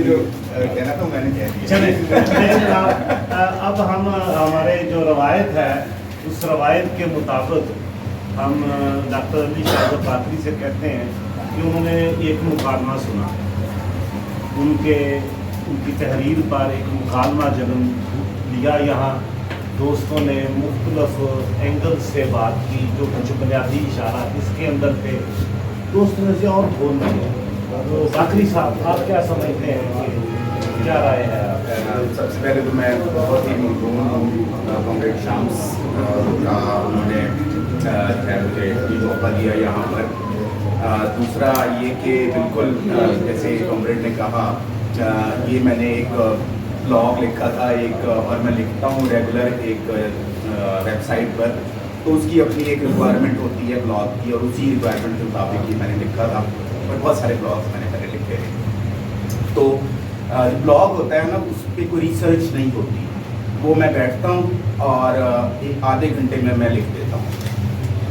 جو کہنا تھا میں نے کہہ دیا. چلیں اب ہم ہمارے جو روایت ہے اس روایت کے مطابق ہم ڈاکٹر علی شاہ قادری سے کہتے ہیں کہ انہوں نے ایک مکالمہ سنا. ان کی تحریر پر ایک مکالمہ جنم لیا. یہاں دوستوں نے مختلف اینگل سے بات کی جو کچھ بنیادی اشارات اس کے اندر تھے. دوستوں نے سے اور بول رہے ہیں. تو قادری صاحب آپ کیا سمجھتے ہیں کہ کیا رائے ہے آپ؟ سب سے پہلے تو میں بہت ہی ممنون ہوں کامریڈ شامس کا انہوں نے مجھے موقع دیا یہاں پر. دوسرا یہ کہ بالکل جیسے کامریڈ نے کہا یہ میں نے ایک بلاگ لکھا تھا ایک اور میں لکھتا ہوں ریگولر ایک ویب سائٹ پر. تو اس کی اپنی ایک ریکوائرمنٹ ہوتی ہے بلاگ کی اور اسی ریکوائرمنٹ کے مطابق ہی میں نے لکھا تھا. اور بہت سارے بلاگس میں نے پہلے لکھے تھے. تو بلاگ ہوتا ہے نا اس پہ کوئی ریسرچ نہیں ہوتی. وہ میں بیٹھتا ہوں اور ایک آدھے گھنٹے میں لکھ دیتا ہوں.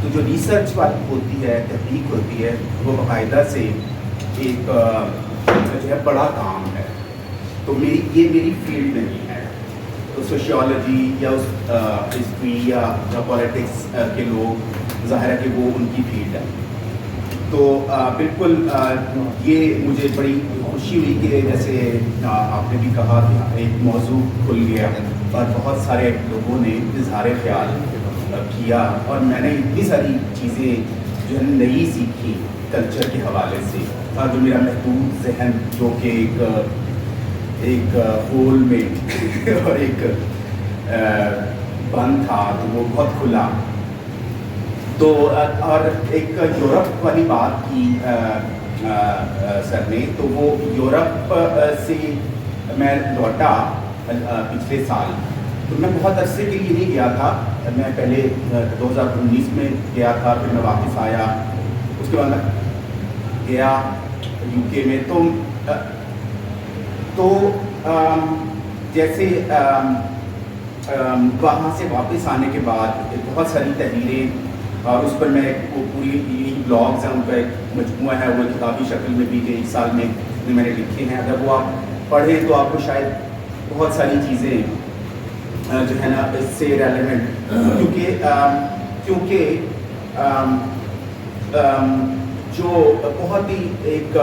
تو جو ریسرچ والی ہوتی ہے تحقیق ہوتی ہے وہ باقاعدہ سے ایک جو ہے بڑا کام ہے. تو یہ میری فیلڈ نہیں ہے. تو سوشیالوجی یا ہسٹری یا پولیٹکس کے لوگ ظاہر ہے کہ وہ ان کی فیلڈ ہے. تو بالکل یہ مجھے بڑی خوشی ہوئی کہ جیسے آپ نے بھی کہا کہ ایک موضوع کھل گیا اور بہت سارے لوگوں نے اظہار خیال کیا اور میں نے اتنی ساری چیزیں جو ہے نئی سیکھی کلچر کے حوالے سے. اور جو میرا محدود ذہن جو کہ ایک ہول میں اور ایک بند تھا تو وہ بہت کھلا. تو اور ایک یورپ والی بات کی سر نے. تو وہ یورپ سے میں لوٹا پچھلے سال. تو میں بہت عرصے کے لیے نہیں گیا تھا. میں پہلے 2019 میں گیا تھا پھر میں واپس آیا. اس کے بعد میں گیا UK میں. تو جیسے وہاں سے واپس آنے کے بعد بہت ساری تحریریں اور اس پر میں وہ پوری یہی بلاگز ہیں ان کا ایک مجموعہ ہے. وہ کتابی شکل میں بھی ایک سال میں نے لکھے ہیں. اگر وہ آپ پڑھیں تو آپ کو شاید بہت ساری چیزیں جو ہے نا اس سے ریلیونٹ کیونکہ جو بہت ہی ایک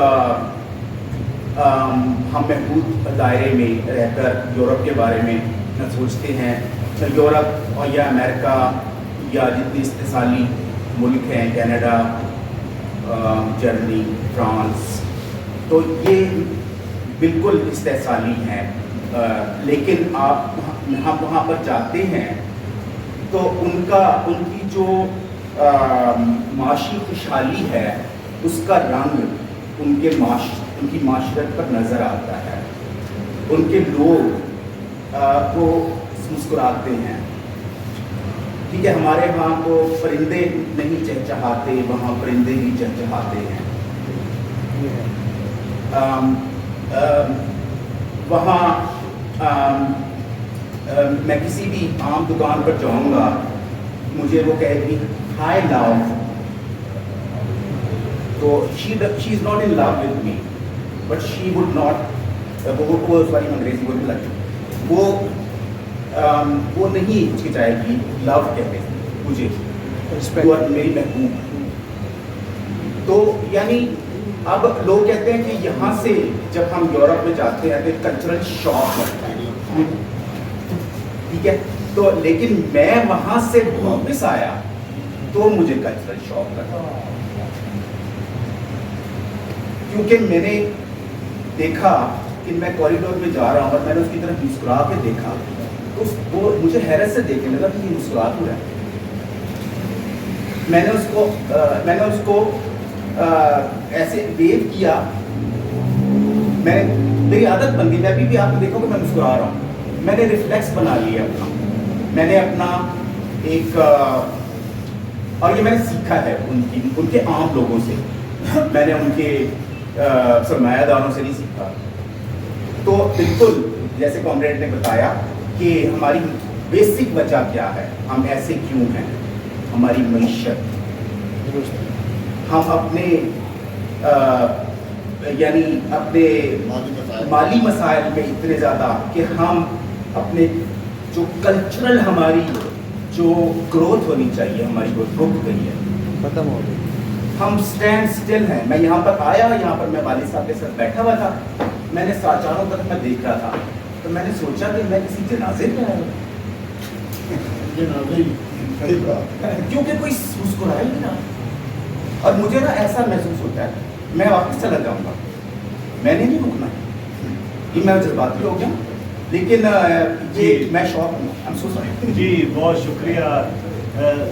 ہم محدود دائرے میں رہ کر یورپ کے بارے میں سوچتے ہیں. یورپ اور یا امریکہ یا جتنے استحصالی ملک ہیں کینیڈا جرمنی فرانس تو یہ بالکل استحصالی ہیں. لیکن آپ وہاں پر جاتے ہیں تو ان کی جو معاشی خوشحالی ہے اس کا رنگ ان کی معاشرت پر نظر آتا ہے. ان کے لوگ وہ مسکراتے ہیں. ٹھیک ہے ہمارے وہاں تو پرندے نہیں چہچہاتے وہاں پرندے بھی چہچہاتے ہیں. وہاں میں کسی بھی عام دکان پر جاؤں گا مجھے وہ کہے گی ہائی لو. تو she is not in love with me but she would not وہ والی انگریزی بولنے لگی وہ نہیں ہچکچائے گی لو کہتے مجھے میری محبوب. تو یعنی اب لوگ کہتے ہیں کہ یہاں سے جب ہم یورپ میں جاتے ہیں تو کلچرل شاک لگتا ہے. ٹھیک ہے تو لیکن میں وہاں سے واپس آیا تو مجھے کلچرل شاک لگا کیونکہ میں نے دیکھا کہ میں کوریڈور میں جا رہا ہوں اور میں نے اس کی طرف مسکرا کے دیکھا تو وہ مجھے حیرت سے دیکھنے لگا کہ یہ مسکرا کیوں رہا ہے. میں نے اس کو ایسے ویو کیا. میری عادت بن گئی. میں ابھی بھی آپ کو دیکھو کہ میں مسکرا رہا ہوں. میں نے ریفلیکس بنا لیا اپنا. میں نے اپنا ایک اور یہ میں نے سیکھا ہے ان کے عام لوگوں سے. میں نے ان کے سرمایہ داروں سے نہیں سیکھا. تو بالکل جیسے کامریڈ نے بتایا کہ ہماری بیسک وجہ کیا ہے ہم ایسے کیوں ہیں. ہماری معیشت ہم اپنے یعنی اپنے माली मसाइल में इतने ज़्यादा कि हम अपने जो कल्चरल हमारी जो ग्रोथ होनी चाहिए हमारी वो रुक गई है, खत्म हो गई। हम स्टैंड स्टिल हैं। मैं यहाँ पर आया, यहाँ पर मैं वालिद साहब के साथ बैठा हुआ था, मैंने चारों तरफ मैं देख रहा था, तो मैंने सोचा कि मैं किसी जनाजे में आया हूँ, क्योंकि कोई मुस्कुराया ही नहीं रहा। और मुझे ना ऐसा महसूस होता है मैं वापस चला जाऊँगा, मैंने नहीं रुकना, ये मैं जज्बाती हो गया, लेकिन ये मैं शौक हूँ। आई एम सो सॉरी जी, बहुत शुक्रिया।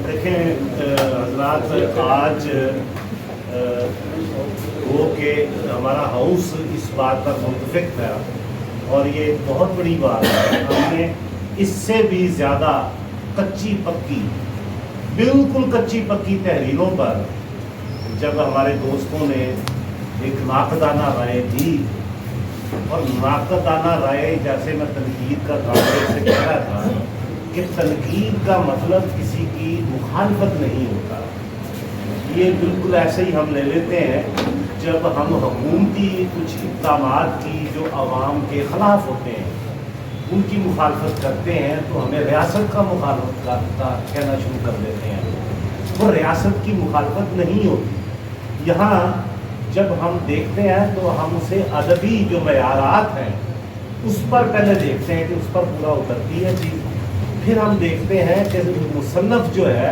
देखें हजरात, आज वो कि हमारा हाउस इस बात पर मुतफिक था और ये बहुत बड़ी बात है। हमने इससे भी ज़्यादा कच्ची पक्की, बिल्कुल कच्ची पक्की तहरीरों पर जब हमारे दोस्तों ने एक नाकदाना राय दी, और नाकदाना राय, जैसे मैं तनकीद का कामरे से कह रहा था कि तनकीद का मतलब किसी की मुखालफत नहीं होता। ये बिल्कुल ऐसे ही हम ले लेते हैं जब हम हुकूमती कुछ इक़दामात की जो आवाम के ख़िलाफ़ होते हैं उनकी मुखालफत करते हैं, तो हमें रियासत का मुखालफत का कहना शुरू कर देते हैं। वो रियासत की मुखालफत नहीं होती। यहाँ जब हम देखते हैं तो हम उसे अदबी जो मयारात हैं उस पर पहले देखते हैं कि उस पर पूरा उतरती है चीज़, फिर हम देखते हैं कि मुसन्नफ़ जो है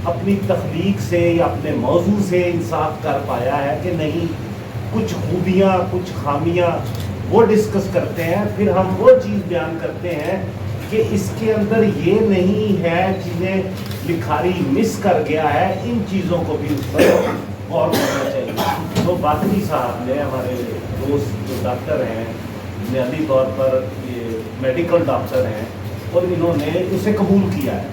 अपनी तख्लीक से या अपने मौजू से इंसाफ कर पाया है कि नहीं, कुछ खूबियाँ कुछ खामियाँ वो डिस्कस करते हैं, फिर हम वो चीज़ बयान करते हैं कि इसके अंदर ये नहीं है, चीज़ें लिखारी मिस कर गया है, इन चीज़ों को भी उस पर गौर करना चाहिए। तो बादली साहब ने, हमारे दोस्त जो डॉक्टर हैं, बुनियादी तौर पर ये मेडिकल डॉक्टर हैं, और इन्होंने उसे कबूल किया है,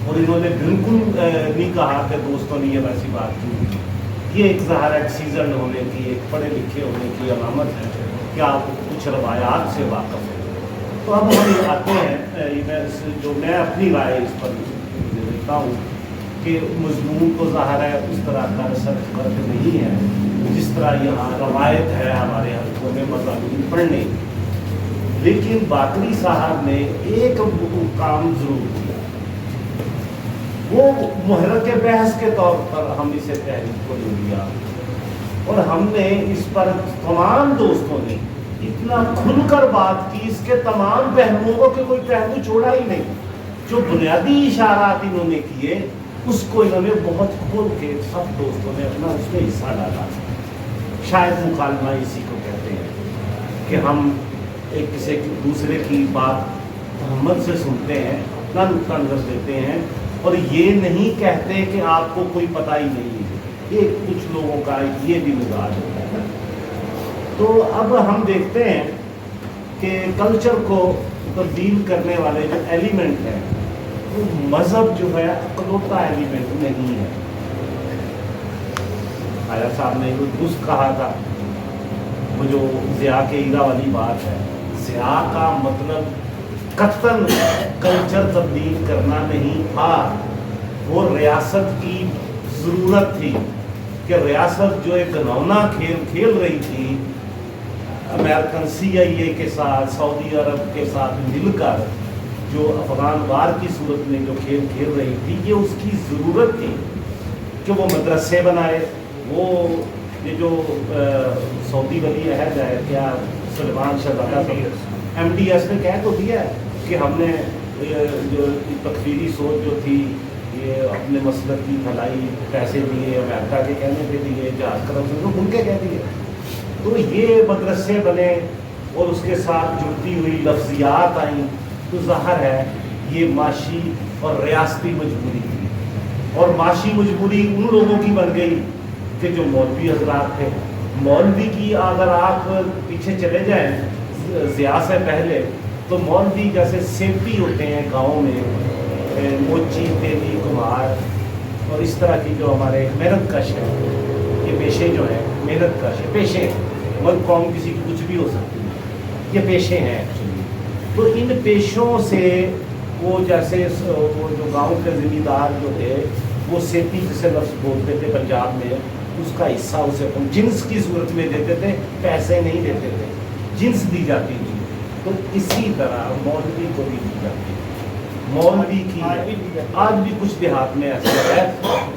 और इन्होंने बिल्कुल नहीं कहा कि दोस्तों ने ये वैसी बात की। ये एक ज़ाहिर सीजन होने की, एक पढ़े लिखे होने की अलामत है कि आप कुछ रवायात से वाक़फ़ हैं। तो अब हम आते हैं, जो मैं अपनी राय इस पर देता हूँ कि मज़मून तो ज़ाहिर है उस तरह का रिसर्च वर्क नहीं है जिस तरह यहाँ रवायत है हमारे हल्कों में मज़ामीन पढ़ने, लेकिन बाकरी साहब ने एक काम ज़रूर किया, वो मुहर्रिक बहस के तौर पर हम इसे तहरीक को ले लिया, और हमने इस पर तमाम दोस्तों ने इतना खुलकर बात की, इसके तमाम पहलुओं को कि कोई पहलू छोड़ा ही नहीं। जो बुनियादी इशारात इन्होंने किए उसको इन्होंने बहुत खोल के सब दोस्तों ने अपना उसमें हिस्सा डाला। शायद मुकालमा इसी को कहते हैं कि हम एक किसी दूसरे की बात तहम्मुल से सुनते हैं, अपना नुक्ता नज़र देते हैं, और ये नहीं कहते कि आपको कोई पता ही नहीं है। ये कुछ लोगों का ये भी मिजाज होता है। तो अब हम देखते हैं कि कल्चर को तब्दील करने वाले जो एलिमेंट हैं, वो मज़हब जो है अकलौता एलिमेंट नहीं है। आया साहब ने वो दुरुस्त कहा था, वो जो ज़िया के ईरा वाली बात है, ज़िया का मतलब कतन कल्चर तब्दील करना नहीं था, वो रियासत की ज़रूरत थी कि रियासत जो एक घनौना खेल खेल रही थी अमेरिकन CIA के साथ, सऊदी अरब के साथ मिलकर, जो अफगान वार की सूरत में जो खेल खेल रही थी, ये उसकी ज़रूरत थी कि वो मदरसे बनाए। वो ये जो सऊदी वली अहद है, क्या सलमान शहजादा MDS ने कह तो दिया कि हमने जो तकफीरी सोच जो थी, ये अपने मसलक की भलाई, पैसे दिए अमेरिका के कहने पे दिए, जहाज करम से तो उनके कह दिए। तो ये मदरसे बने और उसके साथ जुड़ती हुई लफ्जियात आई, तो ज़ाहिर है ये माशी और रियासती मजबूरी थी, और माशी मजबूरी उन लोगों की बन गई कि जो मौलवी हजरात थे। मौलवी की अगर आप पीछे चले जाएं ज़िया से पहले, तो मौलवी जैसे सेपी होते हैं गाँव में, मोची, तेली, कुम्हार और इस तरह की जो हमारे मेहनत कश है, ये पेशे जो हैं मेहनत कश है, पेशे मगर कौम किसी की कुछ भी हो सकती है, ये पेशे हैं एक्चुअली। तो इन पेशों से वो जैसे वो जो गांव के ज़मींदार जो थे, वो सेती जिसे लफ्ज़ बोलते थे पंजाब में, उसका हिस्सा उसे जिन्स की सूरत में देते थे, पैसे नहीं देते थे। जिन्स दी जाती थी, तो इसी तरह मौलवी को भी दी जाती है। मौलवी की आज भी कुछ देहात में ऐसा है,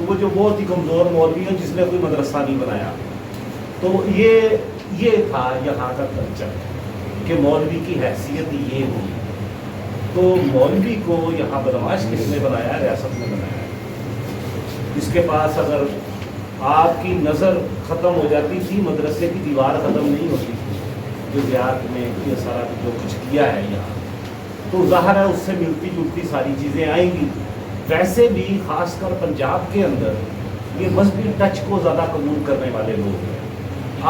वो जो बहुत ही कमज़ोर मौलवी है जिसने कोई मदरसा नहीं बनाया, तो ये था यहाँ का कल्चर कि मौलवी की हैसियत ये हुई। तो मौलवी को यहाँ बदमाश किसने बनाया? रियासत ने बनाया। इसके पास अगर आपकी नज़र ख़त्म हो जाती थी, मदरसे की दीवार ख़त्म नहीं होती थी, जो देहात में ये सारा जो कुछ किया है यहाँ, तो ज़ाहिर है उससे मिलती जुलती सारी चीज़ें आएंगी। वैसे भी ख़ासकर पंजाब के अंदर ये मजहबी टच को ज़्यादा कबूल करने वाले लोग हैं।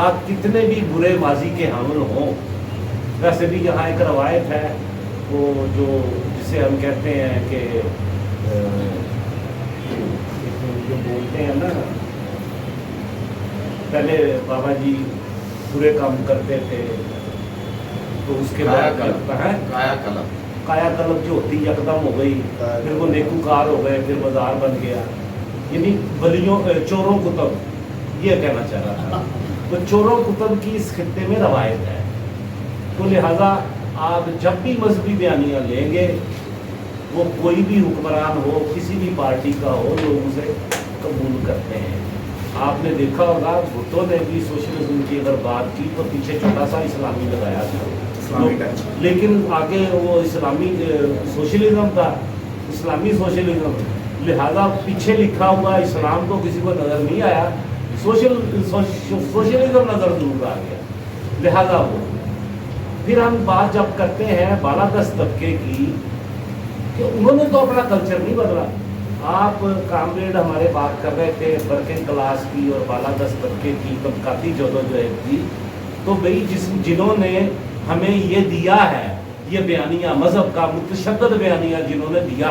आप कितने भी बुरे माजी के हामिल हों, वैसे भी यहाँ एक रवायत है, वो जो जिसे हम कहते हैं कि जो बोलते हैं ना, पहले बाबा जी बुरे काम करते थे तो उसके बाद कायाकल्प जो होती यकदम हो गई, फिर वो नेकूकार हो गए, फिर बाजार बन गया, यानी बलियों चोरों कुतब, ये कहना चाह रहा था। तो चोरों कुतब की इस खित्ते में रवायत है। तो लिहाजा आप जब भी मजहबी बयानियाँ लेंगे, वो कोई भी हुक्मरान हो, किसी भी पार्टी का हो, लोग उसे कबूल करते हैं। आपने देखा होगा भुट्टो ने भी सोशलिज्म की अगर बात की तो पीछे छोटा सा इस्लामी लगाया था, लेकिन आगे वो इस्लामी सोशलिज्म था, इस्लामी सोशलिज्म, लिहाजा पीछे लिखा हुआ इस्लाम तो किसी को नज़र नहीं आया, सोशलिज्म नज़र जरूर आ गया। लिहाजा वो फिर हम बात जब करते हैं बालादस्त तबके की, कि उन्होंने तो अपना कल्चर नहीं बदला। आप कामरेड हमारे बात कर रहे थे वर्किंग क्लास की और बालादस्त तबके की तबकाती जदोजहद की, तो भाई जिन्होंने हमें ये दिया है, ये बयानिया मज़हब का मुतशद्दद बयानिया जिन्होंने दिया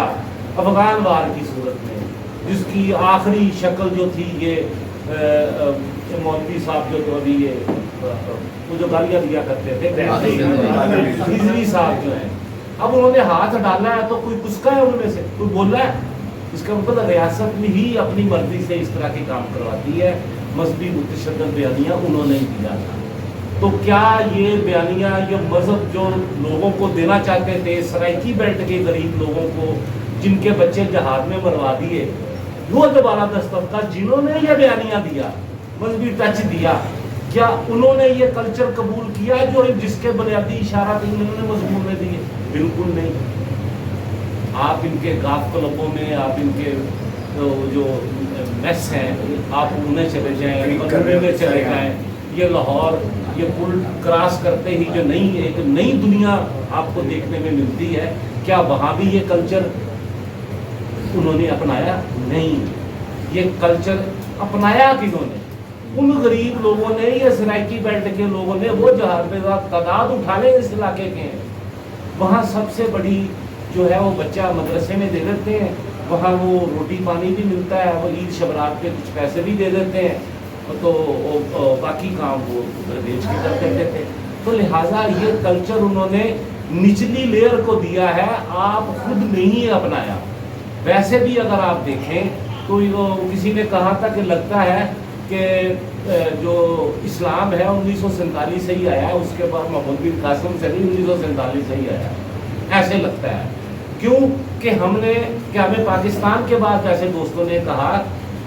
अफगान वार की सूरत में, जिसकी आखिरी शक्ल जो थी ये मौलवी साहब जो तो अभी ये वो जो गालियाँ दिया करते थे रिजवी साहब जो हैं, अब उन्होंने हाथ डाला है तो कोई कुसका है उनमें से, कोई बोल रहा है? इसका मतलब रियासत में ही अपनी मर्जी से इस तरह के काम करवाती है। मजहबी मुतशद्दद बयानिया उन्होंने ही दिया था। तो क्या ये बयानिया, ये मज़हब जो लोगों को देना चाहते थे, सराइकी बेल्ट के गरीब लोगों को जिनके बच्चे जहाज में मरवा दिए, वो जो बालादस्त तबका जिन्होंने ये बयानिया दिया, मजहबी टच दिया, क्या उन्होंने ये कल्चर कबूल किया जो जिसके बुनियादी इशारा इन्होंने मजमून में दिए? बिल्कुल नहीं। आप इनके गाफ क्लबों में, आप इनके जो मेस हैं, आप उन्हें चले जाएँ, में चले जाएँ, ये लाहौर ये पुल क्रॉस करते ही जो एक नई दुनिया आपको देखने में मिलती है, क्या वहाँ भी ये कल्चर उन्होंने अपनाया? नहीं। ये कल्चर अपनाया किन्होंने? उन गरीब लोगों ने, ये सराइकी बेल्ट के लोगों ने, वो जहाँ पे तादाद उठा ले इस इलाके के, वहाँ सबसे बड़ी जो है वो बच्चा मदरसे में दे देते हैं, वहाँ वो रोटी पानी भी मिलता है, वो ईद शबरात पे कुछ पैसे भी दे देते हैं, तो बाकी काम वो उधर बेच के कर देते थे। तो लिहाजा ये कल्चर उन्होंने निचली लेयर को दिया है, आप खुद नहीं अपनाया। वैसे भी अगर आप देखें तो किसी ने कहा था कि लगता है कि जो इस्लाम है 1947 से ही आया है, उसके बाद मोहम्मद बिन कासिम से नहीं 1947 से ही आया है, ऐसे लगता है। क्यों कि हमें पाकिस्तान के बाद ऐसे दोस्तों ने कहा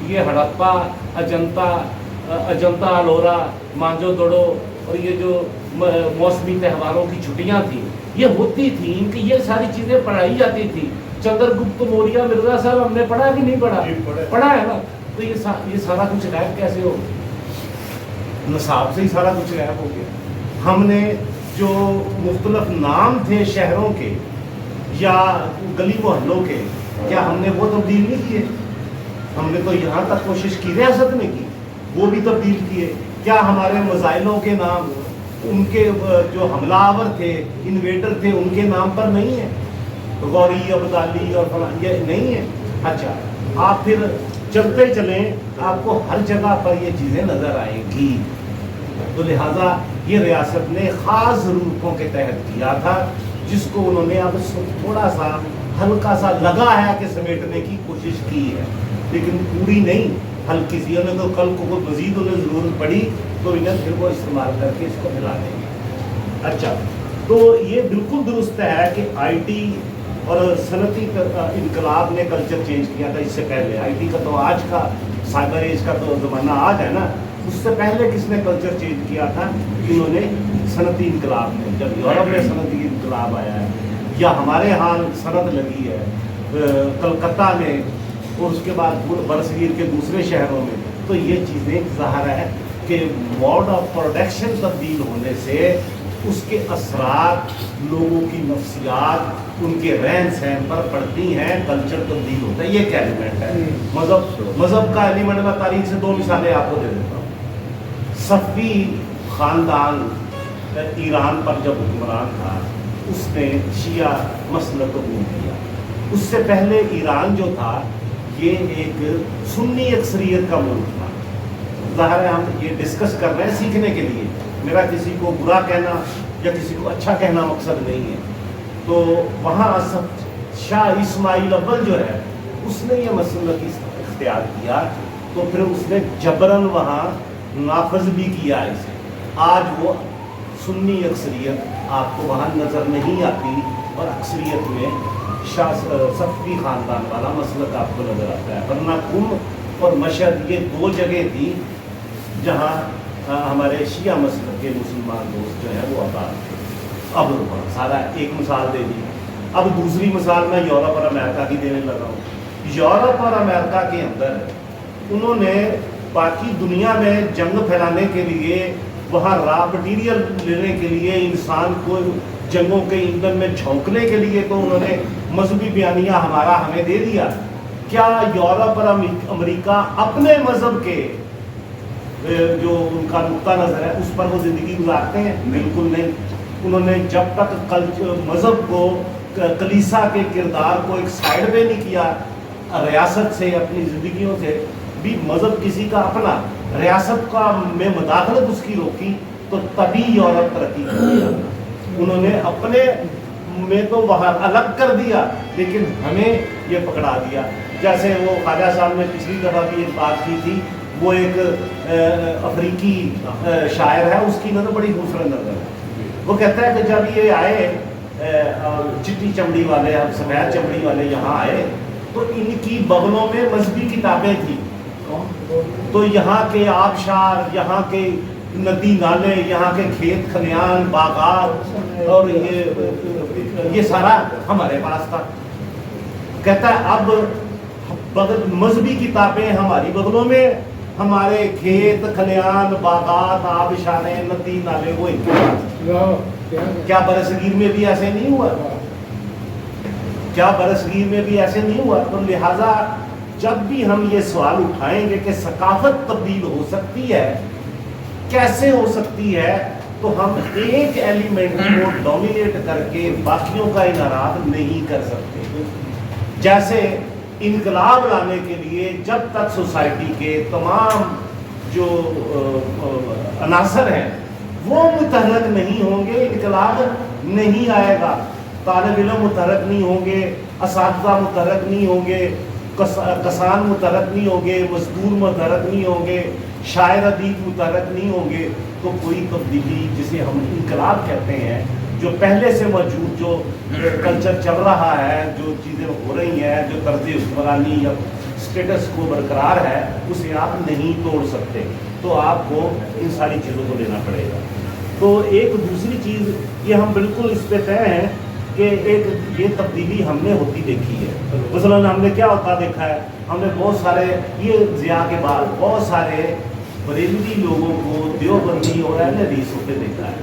ये हड़प्पा, अजंता अलोरा, मांजो दड़ो और ये जो मौसमी त्योहारों की छुट्टियां थी, ये होती थी, इनकी ये सारी चीज़ें पढ़ाई जाती थी। चंद्रगुप्त मौर्य, मिर्जा साहब हमने पढ़ा कि नहीं पढ़ा? पढ़ा है ना। तो ये सारा कुछ गायब कैसे हो? नसाब से ही सारा कुछ गायब हो गया। हमने जो मुख्तलिफ नाम थे शहरों के या गली मोहल्लों के, क्या हमने वो तब्दील नहीं किए? हमने तो यहाँ तक कोशिश की, रियासत ने की, वो भी तब्दील किए। क्या हमारे मज़ाइलों के नाम उनके जो हमलावर थे, इन्वेडर थे, उनके नाम पर नहीं है? गौरी, अब्दाली और फलां, ये नहीं है? अच्छा, आप फिर चलते चलें, आपको हर जगह पर ये चीज़ें नज़र आएंगी। तो लिहाजा ये रियासत ने ख़ास ज़रूरतों के तहत किया था, जिसको उन्होंने अब थोड़ा सा हल्का सा लगा है कि समेटने की कोशिश की है, लेकिन पूरी नहीं, हल्की सी। उन्हें तो कल को मज़ीद उन्हें ज़रूरत पड़ी तो इन्हें फिर वो इस्तेमाल करके इसको मिला देंगे। अच्छा, तो ये बिल्कुल दुरुस्त है कि आईटी और सनती इनकलाब ने कल्चर चेंज किया था। इससे पहले आईटी का तो आज का साइबर एज का तो ज़माना आज है ना, उससे पहले किसने कल्चर चेंज किया था? इन्होंने सनती इनकलाब ने। जब यूरोप में सनती इनकलाब आया है या हमारे यहाँ सनत लगी है कलकत्ता में और उसके बाद बरसगीर के दूसरे शहरों में, तो ये चीज़ें ज़ाहिर है कि मोड ऑफ प्रोडक्शन तब्दील होने से उसके असरात लोगों की नफ्सियात, उनके रहन सहन पर पड़ती हैं, कल्चर तब्दील होता है। ये क्या एलिमेंट है? मज़हब का एलिमेंट। मैं तारीख से 2 मिसालें आपको दे देता हूँ। सफ़ी ख़ानदान ईरान पर जब हुक्मरान था, उसने शिया मसलक कबूल किया। उससे पहले ईरान जो था ये एक सुन्नी अक्सरियत का मुल्क था। ज़ाहिर है हम ये डिस्कस कर रहे हैं सीखने के लिए, मेरा किसी को बुरा कहना या किसी को अच्छा कहना मकसद नहीं है। तो वहाँ शाह इस्माइल अव्वल जो है उसने ये मसलक इख्तियार किया, तो फिर उसने जबरन वहाँ नाफज भी किया इसे। आज वो सुन्नी अक्सरियत आपको वहाँ नज़र नहीं आती और अक्सरियत में सफ़ी ख़ानदान वाला मसलक आपको नज़र आता है। वरना कुम और मशहद ये 2 जगह थी जहाँ हमारे शिया मसलक के मुसलमान दोस्त जो हैं वो आबाद थे। अब सारा एक मिसाल दे दी। अब दूसरी मिसाल मैं यूरोप और अमेरिका की देने लगा हूँ। यूरोप और अमेरिका के अंदर उन्होंने बाकी दुनिया में जंग फैलाने के लिए, वहाँ रॉ मटीरियल लेने के लिए, इंसान को जंगों के ईंधन में झोंकने के लिए, तो उन्होंने मजहबी बयानिया हमें दे दिया। क्या यूरोप और अमेरिका अपने मज़हब के जो उनका नुक्ता नज़र है उस पर वो ज़िंदगी गुजारते हैं? बिल्कुल नहीं। उन्होंने जब तक मज़हब को, कलीसा के किरदार को एक साइड पे नहीं किया, रियासत से अपनी ज़िंदगियों से भी मज़हब किसी का अपना, रियासत का में मदाखलत उसकी रोकी, तो तभी यूरोप तरक्की कर दिया। उन्होंने अपने में तो वहाँ अलग कर दिया, लेकिन हमें ये पकड़ा दिया। जैसे वो ख्वाजा साहब ने पिछली दफ़ा भी एक बात की थी, वो एक अफ्रीकी शायर है, उसकी नज़र बड़ी खूबसूरत नज़र है। वो कहता है कि जब ये आए चिट्टी चमड़ी वाले, अब सफ़ेद चमड़ी वाले यहाँ आए, तो इनकी बगलों में मजहबी किताबें थी। तो यहाँ के आबशार, यहाँ के नदी नाले, यहाँ के खेत खलियान, बागात और ये सारा हमारे पास था। कहता है अब मजहबी किताबें हमारी बगलों में, हमारे खेत खलियान, बागात, आबशारें, नदी नाले वो इनके पास। क्या बरसगीर में भी ऐसे नहीं हुआ? क्या बरसगीर में भी ऐसे नहीं हुआ? तो लिहाजा जब भी हम ये सवाल उठाएंगे कि सकाफत तब्दील हो सकती है, कैसे हो सकती है, तो हम एक एलिमेंट को डोमिनेट करके बाकियों का इनराद नहीं कर सकते। जैसे इनकलाब लाने के लिए जब तक सोसाइटी के तमाम जो अनासर हैं वो मुतहरक नहीं होंगे, इनकलाब नहीं आएगा। तालिब इल्म मुतहरक नहीं होंगे, असातिज़ा मुतहरक नहीं होंगे, कसान मुतहरक नहीं होंगे, मजदूर मुतहरक नहीं होंगे, शायर अदीब मुतहरक नहीं होंगे, तो कोई तब्दीली जिसे हम इनकलाब कहते हैं, जो पहले से मौजूद जो कल्चर चल रहा है, जो चीज़ें हो रही हैं, जो तर्ज हुक्मरानी या स्टेटस को बरकरार है, उसे आप नहीं तोड़ सकते। तो आपको इन सारी चीज़ों को लेना पड़ेगा। तो एक दूसरी चीज़ ये हम बिल्कुल इस पे तय हैं कि एक ये तब्दीली हमने होती देखी है। मसलन हमने क्या होता देखा है, हमने बहुत सारे ये ज़िया के बाद बहुत सारे बरेलवी लोगों को देवबंदी और अहले हदीस होते देखा है।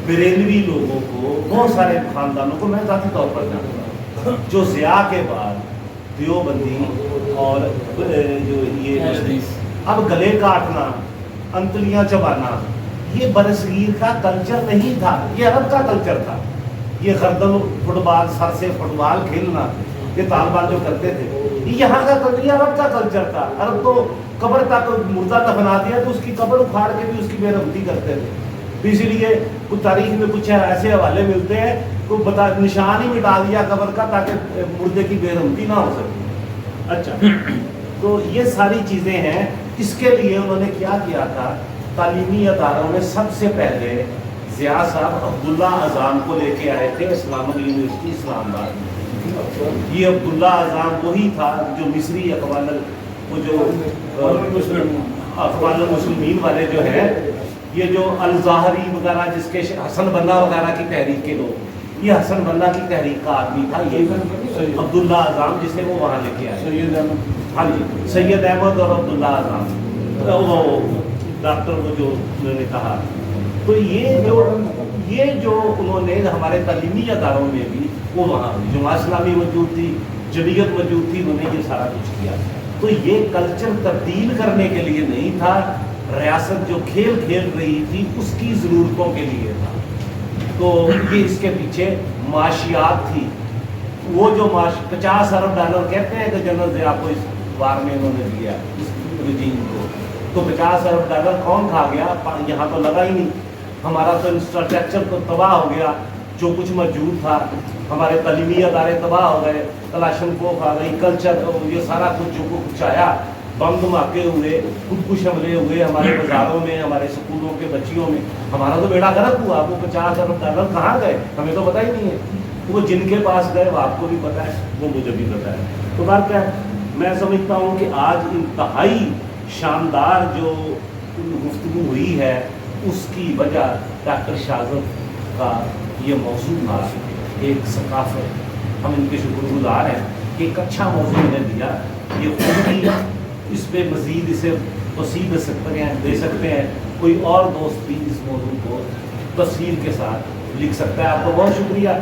बरेलवी लोगों को, बहुत सारे ख़ानदानों को मैं ज़ाती तौर पर जानता हूँ, जो ज़िया के बाद देवबंदी और जो ये अब गले काटना, अंतलियाँ चबाना, ये बरसगीर का कल्चर नहीं था, ये अरब का कल्चर था। ये गर्दन फुटबॉल, सर से फुटबॉल खेलना, ये तालिबान जो करते थे, ये यहाँ का कल्चर, ये अरब का कल्चर था। अरब तो कब्र तक मुर्दा दफना दिया तो उसकी कब्र उखाड़ के भी उसकी बेरहमती करते थे। इसीलिए कुछ तारीख में कुछ ऐसे हवाले मिलते हैं तो निशान ही मिटा दिया कब्र का ताकि मुर्दे की बेरहमती ना हो सके। अच्छा, तो ये सारी चीज़ें हैं। इसके लिए उन्होंने क्या किया था تعلیمی اداروں میں سب سے پہلے ضیاء صاحب عبداللہ اعظام کو لے کے آئے تھے اسلامک یونیورسٹی اسلام آباد میں. یہ عبداللہ اعظام وہی تھا جو مصری اقوال المسلمین والے جو ہیں، یہ جو الظاہری وغیرہ جس کے حسن بنا وغیرہ کی تحریک کے لوگ، یہ حسن بنا کی تحریک کا آدمی تھا یہ عبداللہ اعظام، جسے وہ وہاں لے کے آئے. سید احمد. ہاں جی، سید احمد اور عبداللہ اعظام، وہ ڈاکٹر وہ جو انہوں نے کہا. تو یہ جو انہوں نے ہمارے تعلیمی اداروں میں بھی، وہ وہاں جماعت اسلامی موجود تھی، جمعیت موجود تھی، انہوں نے یہ سارا کچھ کیا. تو یہ کلچر تبدیل کرنے کے لیے نہیں تھا، ریاست جو کھیل کھیل رہی تھی اس کی ضرورتوں کے لیے تھا. تو یہ اس کے پیچھے معاشیات تھی. وہ جو 50 ارب ڈالر کہتے ہیں کہ جنرل ضیاء کو اس وار میں انہوں نے دیا اس رجیم کو، تو 50 ارب ڈالر کون کھا گیا؟ یہاں تو لگا ہی نہیں. ہمارا تو انفراسٹرکچر تو تباہ ہو گیا، جو کچھ موجود تھا، ہمارے تعلیمی ادارے تباہ ہو گئے، کلاشنکوف آ گئی، کلچر، یہ سارا کچھ جو کچھ آیا، بم دھماکے ہوئے، خودکش حملے ہوئے ہمارے بازاروں میں، ہمارے اسکولوں کے بچیوں میں. ہمارا تو بیڑا غرق ہوا. وہ 50 ارب ڈالر کہاں گئے ہمیں تو پتہ ہی نہیں ہے. وہ جن کے پاس گئے وہ آپ کو بھی پتہ ہے، وہ مجھے بھی پتہ ہے. تو بات کیا ہے، میں سمجھتا ہوں کہ آج انتہائی شاندار جو گفتگو ہوئی ہے اس کی وجہ ڈاکٹر شاہزاد کا یہ موضوع تھا، ایک ثقافت. ہم ان کے شکر گزار ہیں کہ ایک اچھا موضوع انہیں دیا. یہ خود بھی اس پہ مزید اسے توسیع دے سکتے ہیں. کوئی اور دوست بھی اس موضوع کو تفصیل کے ساتھ لکھ سکتا ہے. آپ کو بہت شکریہ.